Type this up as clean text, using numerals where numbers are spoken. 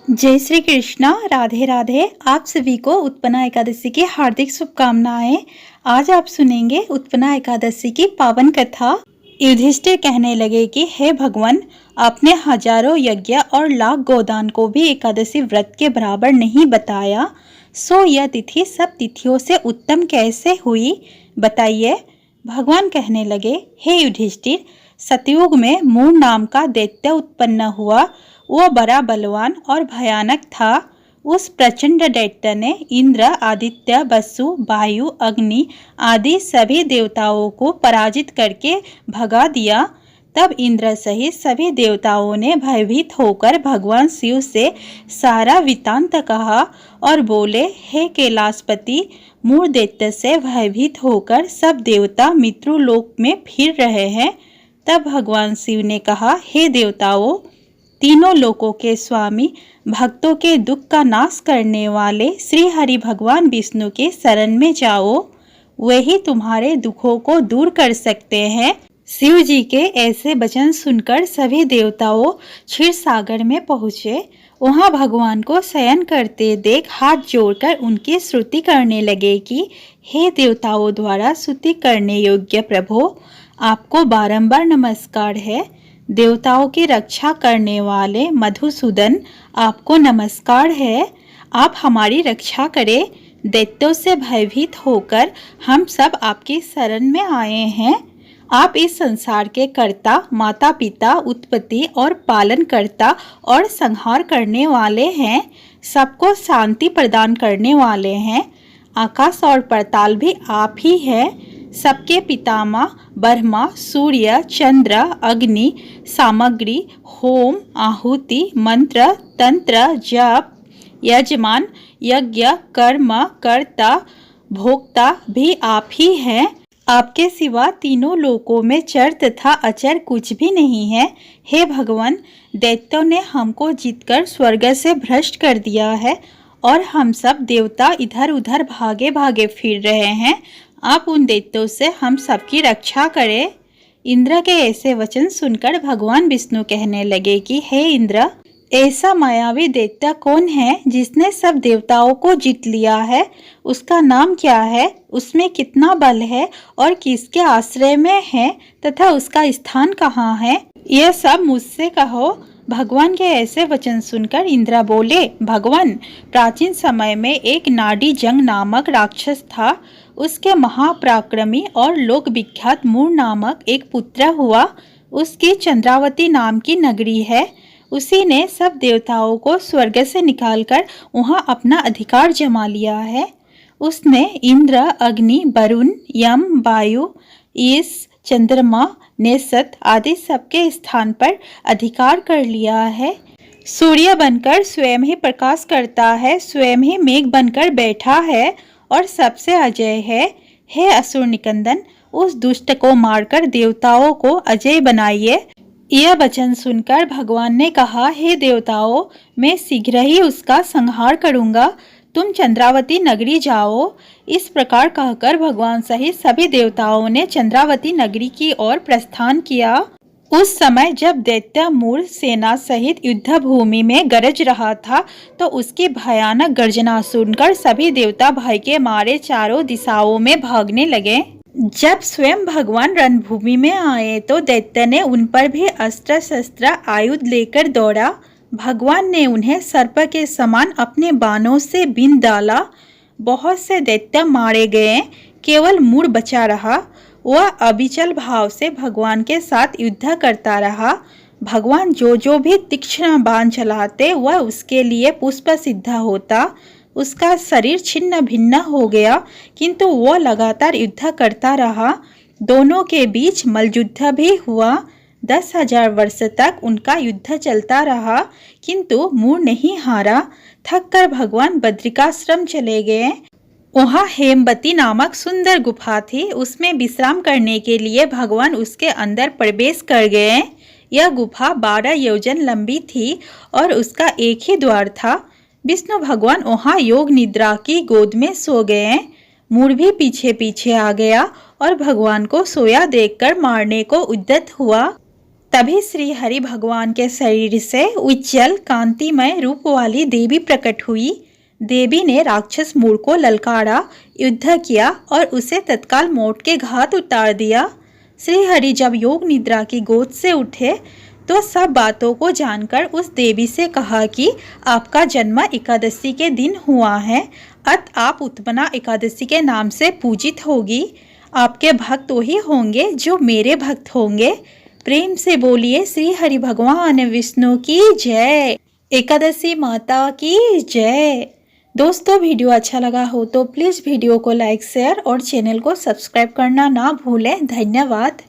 जय श्री कृष्णा। राधे राधे। आप सभी को उत्पन्ना एकादशी की हार्दिक शुभकामनाएं। आज आप सुनेंगे उत्पन्ना एकादशी की पावन कथा। युधिष्ठिर कहने लगे कि हे भगवान, आपने हजारों यज्ञ और लाख गोदान को भी एकादशी व्रत के बराबर नहीं बताया, सो यह तिथि सब तिथियों से उत्तम कैसे हुई, बताइए। भगवान कहने लगे, हे युधिष्ठिर, सतयुग में मूर नाम का दैत्य उत्पन्न हुआ। वह बड़ा बलवान और भयानक था। उस प्रचंड दैत्य ने इंद्र, आदित्य, वसु, वायु, अग्नि आदि सभी देवताओं को पराजित करके भगा दिया। तब इंद्र सहित सभी देवताओं ने भयभीत होकर भगवान शिव से सारा वृत्तांत कहा और बोले, हे कैलाशपति, मूर दैत्य से भयभीत होकर सब देवता मृत्युलोक में फिर रहे हैं। तब भगवान शिव ने कहा, हे देवताओं, तीनों लोकों के स्वामी, भक्तों के दुख का नाश करने वाले श्री हरि भगवान विष्णु के शरण में जाओ, वही तुम्हारे दुखों को दूर कर सकते हैं। शिव जी के ऐसे वचन सुनकर सभी देवताओं क्षीर सागर में पहुँचे। वहाँ भगवान को शयन करते देख हाथ जोड़कर उनकी स्तुति करने लगे कि हे देवताओं द्वारा स्तुति करने योग्य प्रभु, आपको बारंबार नमस्कार है। देवताओं की रक्षा करने वाले मधुसूदन, आपको नमस्कार है। आप हमारी रक्षा करें। दैत्यों से भयभीत होकर हम सब आपकी शरण में आए हैं। आप इस संसार के कर्ता, माता पिता, उत्पत्ति और पालन करता और संहार करने वाले हैं। सबको शांति प्रदान करने वाले हैं। आकाश और पाताल भी आप ही हैं। सबके पितामह ब्रह्मा, सूर्य, चंद्र, अग्नि, सामग्री, होम, आहुति, मंत्र, तंत्र, जप, यजमान, यज्ञ, कर्म, कर्ता, भोक्ता भी आप ही हैं। आपके सिवा तीनों लोकों में चर तथा अचर कुछ भी नहीं है। हे भगवान, दैत्यों ने हमको जीतकर स्वर्ग से भ्रष्ट कर दिया है और हम सब देवता इधर उधर भागे भागे फिर रहे हैं। आप उन दैत्यों से हम सबकी रक्षा करें। इंद्र के ऐसे वचन सुनकर भगवान विष्णु कहने लगे कि हे इंद्र, ऐसा मायावी दैत्य कौन है जिसने सब देवताओं को जीत लिया है? उसका नाम क्या है? उसमें कितना बल है और किसके आश्रय में है तथा उसका स्थान कहाँ है? यह सब मुझसे कहो। भगवान के ऐसे वचन सुनकर इंद्र बोले, भगवान, प्राचीन समय में एक नाडी जंग नामक राक्षस था। उसके महापराक्रमी और लोक विख्यात मूर नामक एक पुत्र हुआ। उसकी चंद्रावती नाम की नगरी है। उसी ने सब देवताओं को स्वर्ग से निकालकर वहां अपना अधिकार जमा लिया है। उसने इंद्र, अग्नि, वरुण, यम, वायु, ईश, चंद्रमा, नेसत आदि सबके स्थान पर अधिकार कर लिया है। सूर्य बनकर स्वयं ही प्रकाश करता है, स्वयं ही मेघ बनकर बैठा है और सबसे अजय है। हे असुर निकंदन, उस दुष्ट को मारकर देवताओं को अजय बनाइए। यह वचन सुनकर भगवान ने कहा, हे देवताओं, मैं शीघ्र ही उसका संहार करूंगा। तुम चंद्रावती नगरी जाओ। इस प्रकार कहकर भगवान सहित सभी देवताओं ने चंद्रावती नगरी की ओर प्रस्थान किया। उस समय जब दैत्य मूर सेना सहित युद्ध भूमि में गरज रहा था, तो उसकी भयानक गर्जना सुनकर सभी देवता भय के मारे चारों दिशाओं में भागने लगे। जब स्वयं भगवान रणभूमि में आए तो दैत्य ने उन पर भी अस्त्र शस्त्र आयुध लेकर दौड़ा। भगवान ने उन्हें सर्प के समान अपने बाणों से बींध डाला। बहुत से दैत्य मारे गए, केवल मूर बचा रहा। वह अविचल भाव से भगवान के साथ युद्ध करता रहा। भगवान जो भी तीक्ष्ण बाण चलाते वह उसके लिए पुष्प सिद्ध होता। उसका शरीर छिन्न भिन्न हो गया, किंतु वह लगातार युद्ध करता रहा। दोनों के बीच मल्लयुद्ध भी हुआ। 10,000 वर्ष तक उनका युद्ध चलता रहा, किंतु मूर नहीं हारा। थककर भगवान बद्रिकाश्रम चले गए। वहाँ हेमवती नामक सुंदर गुफा थी। उसमें विश्राम करने के लिए भगवान उसके अंदर प्रवेश कर गए। यह गुफा 12 योजन लंबी थी और उसका एक ही द्वार था। विष्णु भगवान वहाँ योग निद्रा की गोद में सो गए। मूर भी पीछे पीछे आ गया और भगवान को सोया देखकर मारने को उद्यत हुआ। तभी श्री हरि भगवान के शरीर से उज्जवल कांतिमय रूप वाली देवी प्रकट हुई। देवी ने राक्षस मूढ़ को ललकारा, युद्ध किया और उसे तत्काल मौत के घाट उतार दिया। श्री हरि जब योग निद्रा की गोद से उठे तो सब बातों को जानकर उस देवी से कहा कि आपका जन्म एकादशी के दिन हुआ है, अत आप उत्पन्ना एकादशी के नाम से पूजित होगी। आपके भक्त वही होंगे जो मेरे भक्त होंगे। प्रेम से बोलिए श्री हरि भगवान विष्णु की जय, एकादशी माता की जय। दोस्तों, वीडियो अच्छा लगा हो तो प्लीज़ वीडियो को लाइक, शेयर और चैनल को सब्सक्राइब करना ना भूलें। धन्यवाद।